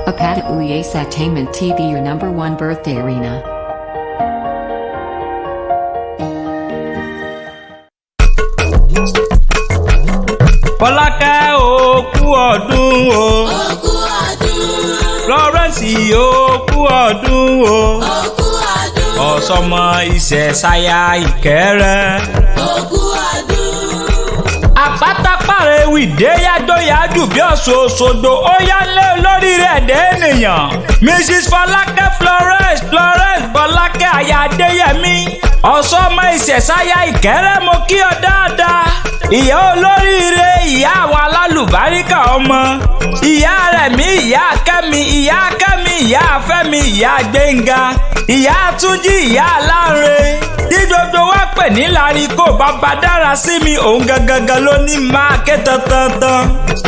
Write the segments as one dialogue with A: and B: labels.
A: Apata Uyes Entertainment TV, your #1 birthday arena.
B: Fọlákẹ́ ó kú ọdún o.
C: Ó kú ọdún.
B: Florence ó kú ọdún o.
C: Ó kú ọdún.
B: Ọ̀sọ́mọ Ìṣẹ̀ṣàyà Ìkẹ́rẹ́.
C: Ó kú ọdún.
B: Àpátápàrẹ wìdé yájọ́yájú bí Ọ̀ṣọ́ṣogbo ó yálé olórí rẹ̀ dé ènìyàn. Mrs. Fọlákẹ́ Florence Fọlákẹ́ aya Adéyẹmí. Ọ̀sọ́mọ Ìṣẹ̀ṣàyà Ìkẹ́rẹ́, mo kí ọ dáadáa. Ìyá olóríire, ìyá àwọn alálùbáríkà ọmọ. Ìyá Rẹ̀mí, ìyá Kẹ́mi, ìyá Kẹ́mi, ìyá Fẹ́mi, ìyá Gbénga, ìyá Túnjí, ìyá Láńre. Tí gbogbo wa pè ní Láríkò, bàbá dára sí mi, òun gangan ló ní máa ké tantan.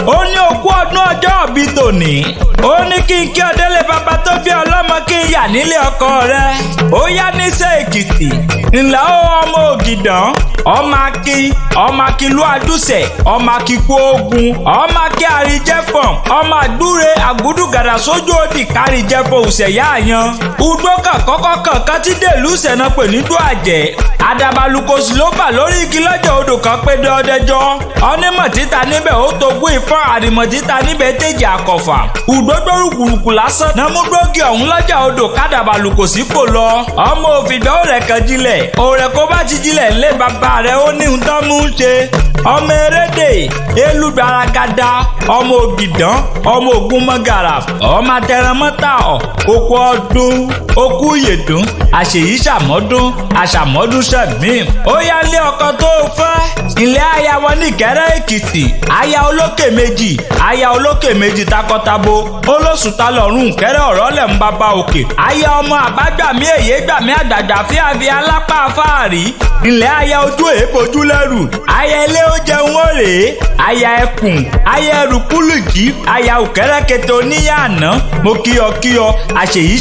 B: Ó ní òkú ọdún ọjọ́ òbí tòní. Ó ní kí n kí ọdẹ́lẹ̀ bàbá tó bí ọlọ́mọ kí n yà nílé ọkọ rẹ̀. Ó yá níṣẹ́ Èkìtì. Ńlá ó ọmọ Ògìdàn. Ọmọ Akin lú Adúsẹ̀, ọmọ Akin kú ogun, ọmọ Akin àríjẹ́fọ̀n, ọmọ àgbúre àgúdùgàdà sójú òdì kárìjẹ́fọ̀ òṣèyá àyàn. Ugbó kankan tí dèlú sẹ̀nà pè ní dó àjẹ́. Àdàbàlùkòsì ló bà lórí igi lọ́jọ́ odò kan pé dọ́dẹ́jọ́. Onímọ̀ títa níbẹ̀ ó togún ìfọ́n, àrìmọ̀ títa níbẹ̀ tèjì àkọ̀fà. Ugbógbó rùkùrùkù lásán náà mú gbógi ọ̀hún lọ́jà odò kádàbàlùkòsì kò lọ. Ọmọ òfìgbà ó rẹ̀ kan jílẹ̀, òrẹ̀ kó bá ti jílẹ̀ ńlé bàbá rẹ̀ ó ní ń tán mú ń ṣe. Ọmọ erédè elúgbaragada, ọmọ Ògìdàn, ọmọ Ògúnmọ́gàrà, ọmọ atẹramọ́tà òkú ọdún òkú yèdún, àṣèyí ṣàmọ́dún àṣàmọ́dún ṣẹ̀mí. Ó yá lé ọkọ tó fẹ́. Ilé aya wọn ní Ìkẹ́rẹ́ Èkìtì, aya olókè méjì takọtabo, olóṣùtà lọ́rùn Ìkẹ́rẹ́ ọ̀rọ̀ lẹ̀ ń bàbá òkè. Aya ọmọ àbágbàmí èyí gbàmí àgbàgbà fíàfi alápá fáàrí. Ilé aya ojú èébójú lẹ́rù, aya ilé ó jẹun ó rèé, aya ẹkùn, aya ẹrù kúlùjì, aya Ìkẹ́rẹ́ kété oníyànà. Mo kí ọ àṣèyí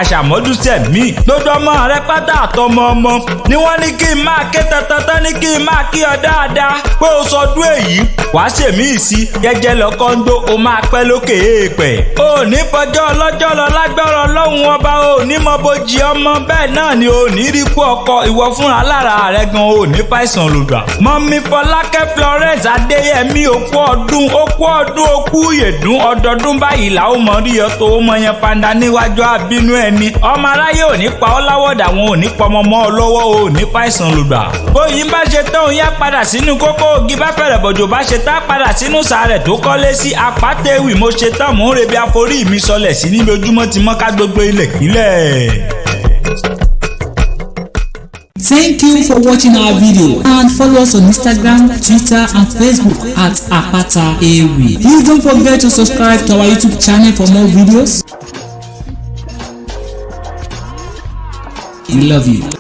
B: àṣàmọ́dún sẹ̀mí. Gbogbo ọmọ rẹ pátá àtọmọ ọmọ ni wọ́n ní kí n máa ké tantan, ní kí n máa kí ọ dáadáa pé o sọdún èyí wàá ṣèmí ìsí jẹ́jẹ́ lọ́kọ́ ń gbó, o máa pẹ́ lókè èèpẹ̀. O ní fọjọ́ ọlọ́jọ́ lọ lágbára Ọlọ́run ọba, o ní mọ bójì ọmọ, bẹ́ẹ̀ náà ni o ní rí kú ọkọ, ìwọ fúnra lára rẹ gan o ní fàìsàn lòdà. Mọ́mí Fọlákẹ́ Florence Adéyẹmí, òkú ọdún òkú yèdún, ọdọọdún báyìí làwọn mọ rí ọ tó mọ yẹn panda níwájú àbínú ẹni. Ọmọ aráyé ò ní pa ọ́ láwọ̀dà, wọn ò ní pọmọ mọ́ ọ lọ́wọ́, o ní fàìsàn lòdà. Bóyin bá ṣe tán òun yá padà sínú kókó, ògì bá fẹ̀rẹ̀ bọ̀jọ̀ bá ṣe tá padà sínú sàárẹ̀ tó kọ́lé sí. Àpátẹ́wì mo ṣe tán, mò ń rebi àforí mi sọlẹ̀ sí níbi ojúmọ́ ti mọ́ ká gbogbo ilẹ̀ kílẹ̀.
D: Thank you for watching our video and follow us on Instagram, Twitter and Facebook at Apata Ewi. Please don't forget to subscribe to our YouTube channel for more videos. We love you.